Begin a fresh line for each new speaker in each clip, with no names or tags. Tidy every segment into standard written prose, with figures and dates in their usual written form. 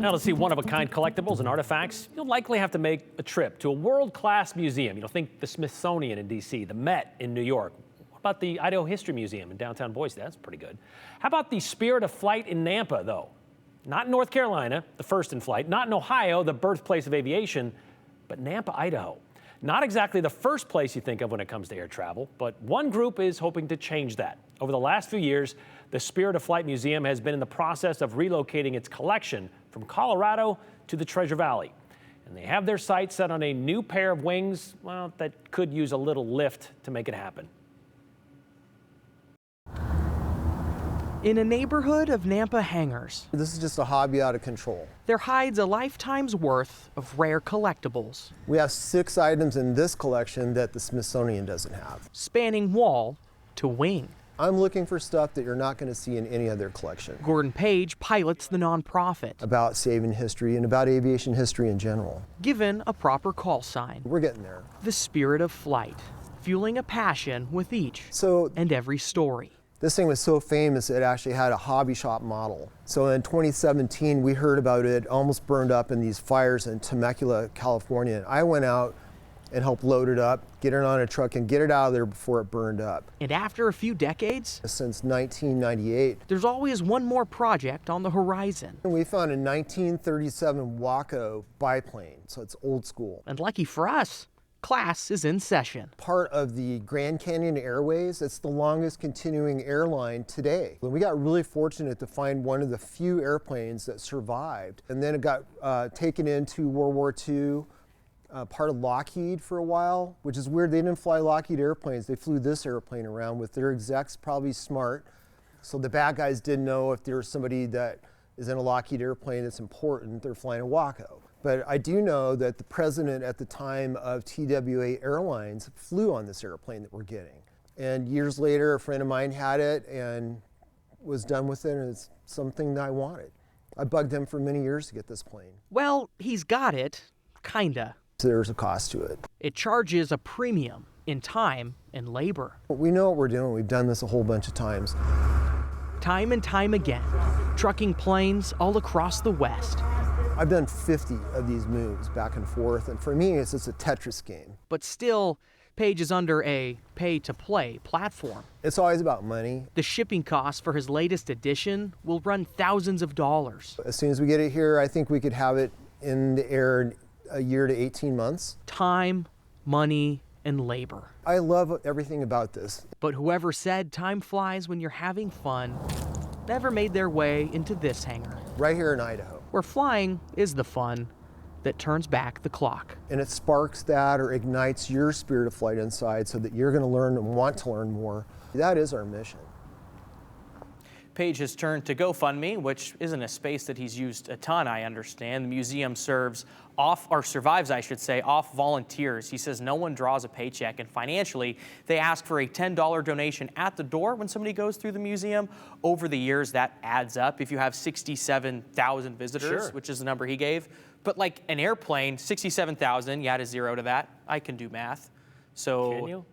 Now, to see one-of-a-kind collectibles and artifacts, you'll likely have to make a trip to a world-class museum. Think the Smithsonian in D.C., the Met in New York. What about the Idaho History Museum in downtown Boise? That's pretty good. How about the Spirit of Flight in Nampa, though? Not in North Carolina, the first in flight. Not in Ohio, the birthplace of aviation, but Nampa, Idaho. Not exactly the first place you think of when it comes to air travel, but one group is hoping to change that. Over the last few years, the Spirit of Flight Museum has been in the process of relocating its collection from Colorado to the Treasure Valley. And they have their sights set on a new pair of wings, well, that could use a little lift to make it happen.
In a neighborhood of Nampa hangars,
This is just a hobby out of control.
there hides a lifetime's worth of rare collectibles,
We have 6 items in this collection that the Smithsonian doesn't have.
spanning wall to wing.
I'm looking for stuff that you're not going to see in any other collection
Gordon Page pilots the nonprofit,
about saving history and about aviation history in general.
given a proper call sign,
We're getting there.
the Spirit of Flight, fueling a passion with each
So
and every story.
this thing was so famous it actually had a hobby shop model. So in 2017 we heard about it almost burned up in these fires in Temecula, California. And I went out and helped load it up, get it on a truck and get it out of there before it burned up.
And after a few decades,
Since 1998,
there's always one more project on the horizon.
we found a 1937 Waco biplane, so it's old school.
And lucky for us, class is in session.
Part of the Grand Canyon Airways. It's the longest continuing airline today. We got really fortunate to find one of the few airplanes that survived. And then it got taken into World War II, part of Lockheed for a while, which is weird. They didn't fly Lockheed airplanes. They flew this airplane around with their execs, probably smart. So the bad guys didn't know if there was somebody that is in a Lockheed airplane that's important, they're flying a Waco. But I do know that the president at the time of TWA Airlines flew on this airplane that we're getting. And years later, a friend of mine had it and was done with it, and it's something that I wanted. I bugged him for many years to get this plane.
Well, he's got it, kinda.
So there's a cost to it.
It charges a premium in time and labor.
But we know what we're doing. We've done this a whole bunch of times.
Time and time again, trucking planes all across the West.
I've done 50 of these moves back and forth, and for me, it's just a Tetris game.
But still, Page is under a pay-to-play platform.
It's always about money.
The shipping costs for his latest edition will run thousands of dollars.
As soon as we get it here, I think we could have it in the air in a year to 18 months.
Time, money, and labor.
I love everything about this.
But whoever said time flies when you're having fun never made their way into this hangar,
Right here in Idaho.
where flying is the fun that turns back the clock.
And it sparks that or ignites your spirit of flight inside so that you're going to learn and want to learn more. That is our mission.
Page has turned to GoFundMe, which isn't a space that he's used a ton, I understand. The museum survives, I should say, off volunteers. He says no one draws a paycheck, and financially, they ask for a $10 donation at the door when somebody goes through the museum. Over the years, that adds up. If you have 67,000 visitors,
Sure.
which is the number he gave, but like an airplane, 67,000, you add a zero to that. I can do math. So
Can you?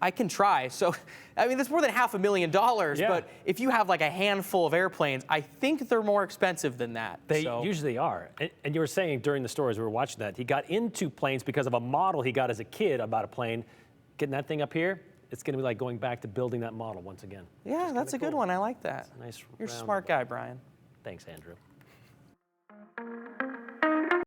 I can try. So, I mean, that's more than $500,000,
Yeah.
but if you have like a handful of airplanes, I think they're more expensive than that.
They
So-
usually are. And you were saying during the stories we were watching that, he got into planes because of a model he got as a kid about a plane. Getting that thing up here, it's going to be like going back to building that model once again.
Yeah, that's a good one. I like that.
It's a nice
You're a
round
smart
of-
guy, Brian.
Thanks, Andrew.